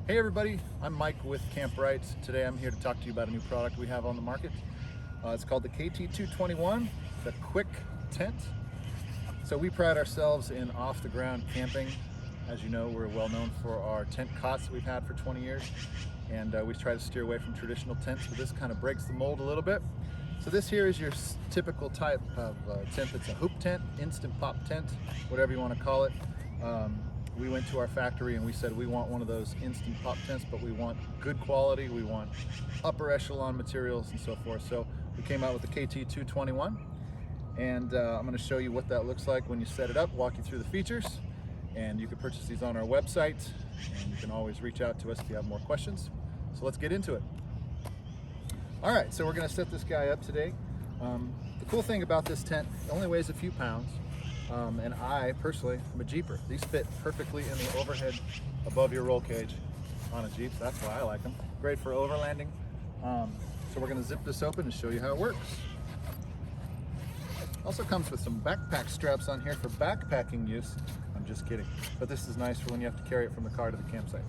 Hey everybody, I'm Mike with Kamp Rite. Today I'm here to talk to you about a new product we have on the market. It's called the KT221, the Kwik tent. So we pride ourselves in off-the-ground camping. As you know, we're well known for our tent cots that we've had for 20 years. And we try to steer away from traditional tents, but this kind of breaks the mold a little bit. So this here is your typical type of tent. It's a hoop tent, instant pop tent, whatever you want to call it. We went to our factory and we said we want one of those instant pop tents, but we want good quality, we want upper echelon materials and so forth. So we came out with the KT221, and I'm going to show you what that looks like when you set it up, walk you through the features, and you can purchase these on our website, and you can always reach out to us if you have more questions. So let's get into it. All right, so we're going to set this guy up today. The cool thing about this tent, it only weighs a few pounds. And I personally am a Jeeper. These fit perfectly in the overhead above your roll cage on a Jeep. That's why I like them. Great for overlanding. So we're going to zip this open and show you how it works. Also comes with some backpack straps on here for backpacking use. I'm just kidding. But this is nice for when you have to carry it from the car to the campsite.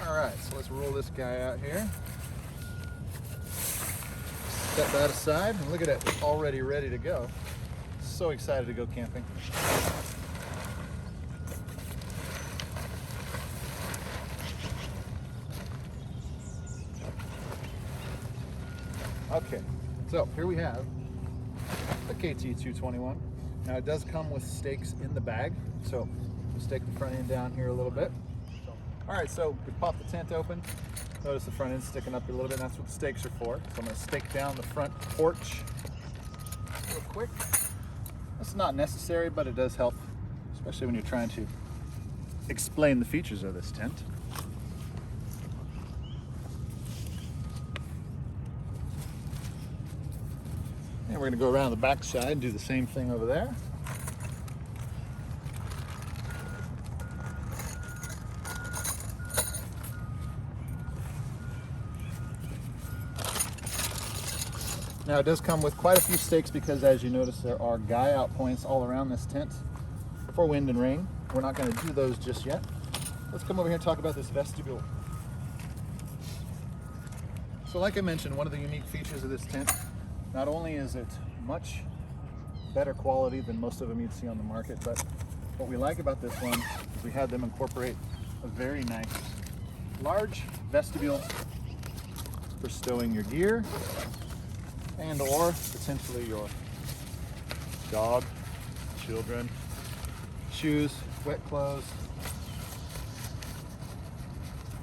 All right, so let's roll this guy out here. Step that aside and look at it, already ready to go. So excited to go camping. Okay, so here we have the KT221. Now it does come with stakes in the bag, so we'll stake the front end down here a little bit. All right, so we pop the tent open. Notice the front end sticking up a little bit. That's what the stakes are for. So I'm going to stake down the front porch real quick. It's not necessary, but it does help, especially when you're trying to explain the features of this tent. And we're going to go around the back side and do the same thing over there. Now it does come with quite a few stakes because, as you notice, there are guy out points all around this tent for wind and rain. We're not going to do those just yet. Let's come over here and talk about this vestibule. So like I mentioned, one of the unique features of this tent, not only is it much better quality than most of them you'd see on the market, but what we like about this one is we had them incorporate a very nice large vestibule for stowing your gear and or potentially your dog, children, shoes, wet clothes.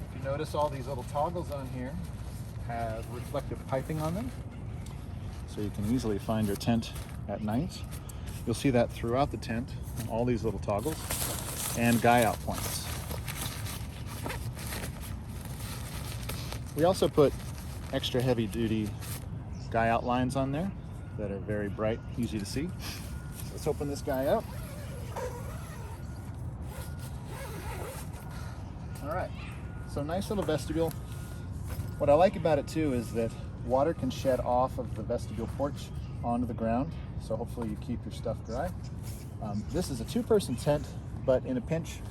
If you notice, all these little toggles on here have reflective piping on them, so you can easily find your tent at night. You'll see that throughout the tent, all these little toggles, and guy out points. We also put extra heavy duty guy outlines on there that are very bright, easy to see. So let's open this guy up. All right, so nice little vestibule. What I like about it too is that water can shed off of the vestibule porch onto the ground, so hopefully you keep your stuff dry. This is a two-person tent, but in a pinch,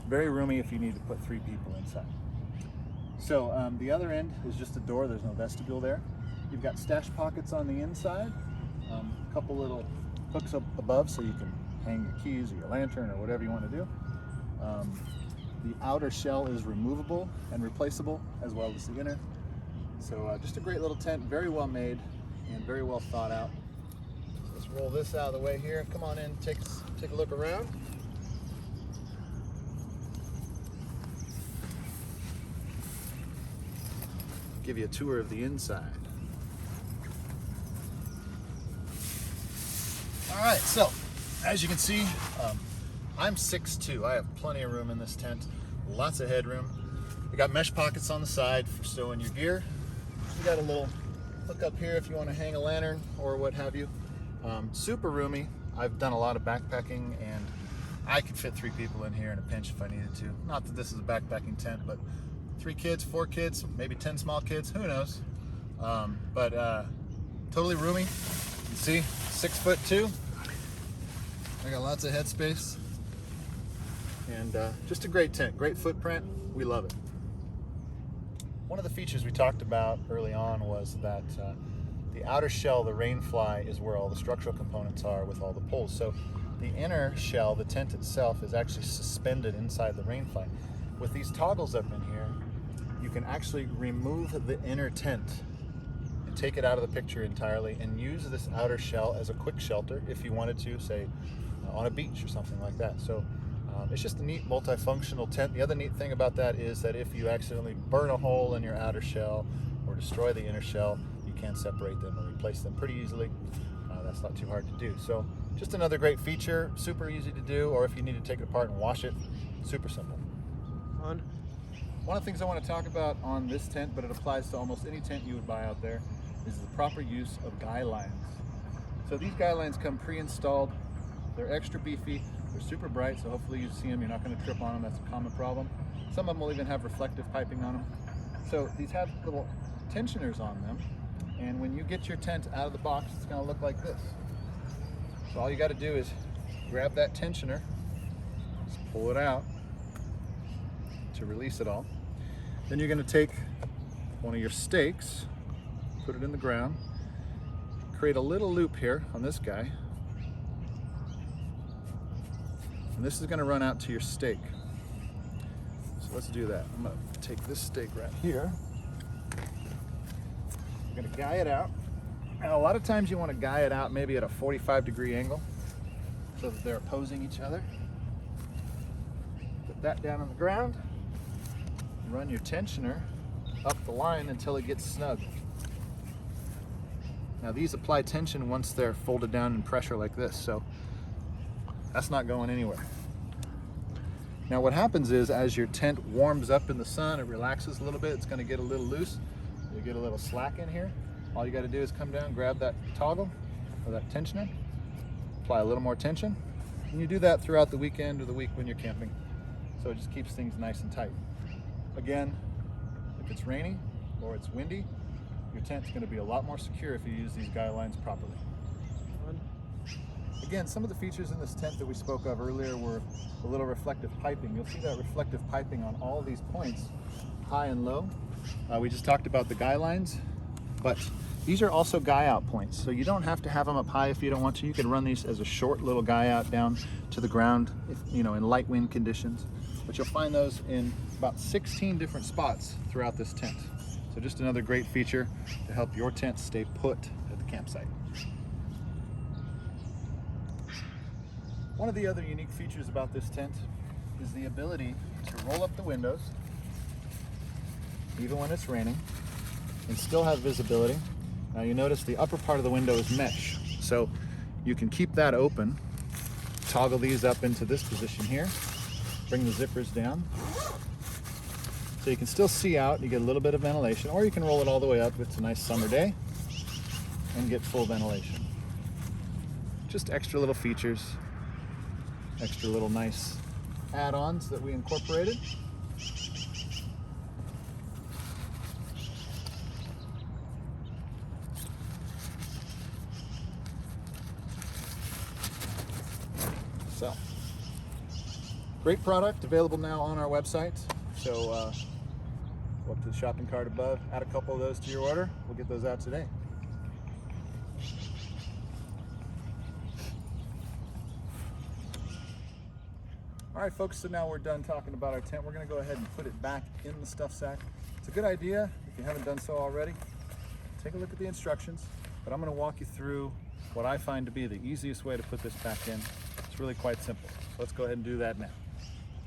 very roomy if you need to put 3 people inside. So the other end is just a door. There's no vestibule there. You've got stash pockets on the inside, a couple little hooks up above so you can hang your keys or your lantern or whatever you want to do. The outer shell is removable and replaceable, as well as the inner. So just a great little tent, very well made and very well thought out. Let's roll this out of the way here. Come on in, take a look around. Give you a tour of the inside. All right, so as you can see, I'm 6'2". I have plenty of room in this tent, lots of headroom. We got mesh pockets on the side for stowing your gear. We got a little hook up here if you want to hang a lantern or what have you. Super roomy. I've done a lot of backpacking and I could fit 3 people in here in a pinch if I needed to. Not that this is a backpacking tent, but 3 kids, 4 kids, maybe 10 small kids, who knows. Totally roomy. You can see, 6'2". I got lots of headspace. And just a great tent, great footprint. We love it. One of the features we talked about early on was that the outer shell, the rainfly, is where all the structural components are with all the poles. So the inner shell, the tent itself, is actually suspended inside the rainfly. With these toggles up in here, you can actually remove the inner tent and take it out of the picture entirely and use this outer shell as a quick shelter if you wanted to, say, on a beach or something like that. So it's just a neat multifunctional tent. The other neat thing about that is that if you accidentally burn a hole in your outer shell or destroy the inner shell, you can separate them and replace them pretty easily. That's not too hard to do. So just another great feature, super easy to do, or if you need to take it apart and wash it, super simple. One of the things I want to talk about on this tent, but it applies to almost any tent you would buy out there, is the proper use of guy lines. So these guy lines come pre-installed. They're extra beefy. They're super bright, so hopefully you see them. You're not going to trip on them. That's a common problem. Some of them will even have reflective piping on them. So these have little tensioners on them, and when you get your tent out of the box, it's going to look like this. So all you got to do is grab that tensioner, just pull it out to release it all. Then you're going to take one of your stakes, put it in the ground, create a little loop here on this guy, and this is going to run out to your stake. So let's do that. I'm going to take this stake right here. I'm going to guy it out. And a lot of times you want to guy it out maybe at a 45-degree angle so that they're opposing each other. Put that down on the ground. Run your tensioner up the line until it gets snug. Now these apply tension once they're folded down in pressure like this, so that's not going anywhere. Now what happens is as your tent warms up in the sun, it relaxes a little bit, it's going to get a little loose. You get a little slack in here. All you got to do is come down, grab that toggle or that tensioner, apply a little more tension, and you do that throughout the weekend or the week when you're camping. So it just keeps things nice and tight. Again, if it's rainy or it's windy, your tent's going to be a lot more secure if you use these guy lines properly. Again, some of the features in this tent that we spoke of earlier were a little reflective piping. You'll see that reflective piping on all these points, high and low. We just talked about the guy lines, but these are also guy out points. So you don't have to have them up high if you don't want to. You can run these as a short little guy out down to the ground, if, you know, in light wind conditions. But you'll find those in about 16 different spots throughout this tent. So just another great feature to help your tent stay put at the campsite. One of the other unique features about this tent is the ability to roll up the windows, even when it's raining, and still have visibility. Now you notice the upper part of the window is mesh, so you can keep that open, toggle these up into this position here, bring the zippers down, so you can still see out, you get a little bit of ventilation, or you can roll it all the way up if it's a nice summer day and get full ventilation. Just extra little features, extra little nice add-ons that we incorporated. So, great product available now on our website. So go up to the shopping cart above, add a couple of those to your order. We'll get those out today. All right, folks, so now we're done talking about our tent. We're going to go ahead and put it back in the stuff sack. It's a good idea, if you haven't done so already, take a look at the instructions, but I'm going to walk you through what I find to be the easiest way to put this back in. It's really quite simple. So let's go ahead and do that now.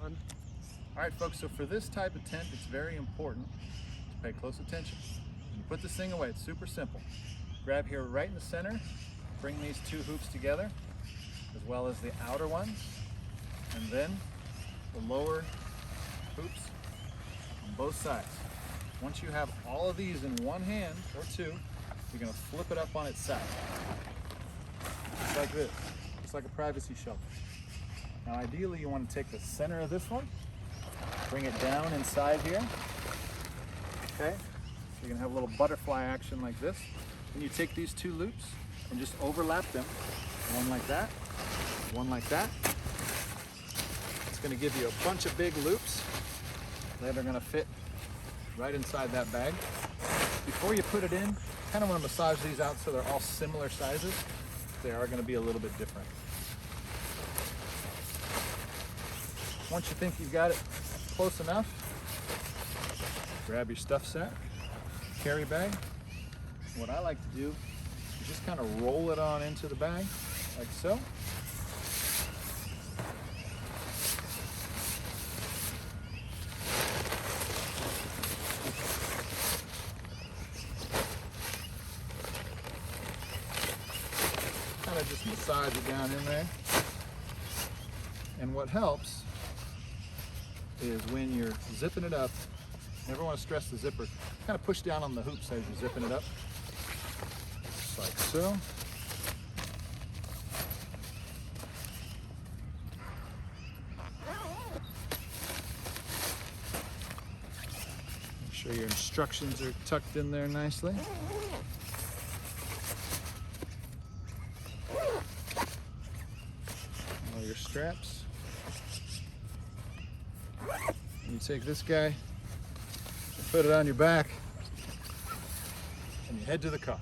All right, folks, so for this type of tent, it's very important to pay close attention. When you put this thing away, it's super simple. Grab here right in the center, bring these two hoops together, as well as the outer ones, and then the lower hoops on both sides. Once you have all of these in one hand, or two, you're going to flip it up on its side. Just like this. Just like a privacy shelter. Now ideally you want to take the center of this one, bring it down inside here. Okay? So you're going to have a little butterfly action like this. And you take these two loops and just overlap them. One like that, one like that. It's going to give you a bunch of big loops that are going to fit right inside that bag. Before you put it in, kind of want to massage these out so they're all similar sizes. They are going to be a little bit different. Once you think you've got it close enough, grab your stuff sack, carry bag. What I like to do is just kind of roll it on into the bag, like so. Kind of just massage it down in there. And what helps is when you're zipping it up, never want to stress the zipper. Kind of push down on the hoops as you're zipping it up, just like so. Make sure your instructions are tucked in there nicely. All your straps. You take this guy, put it on your back, and you head to the car.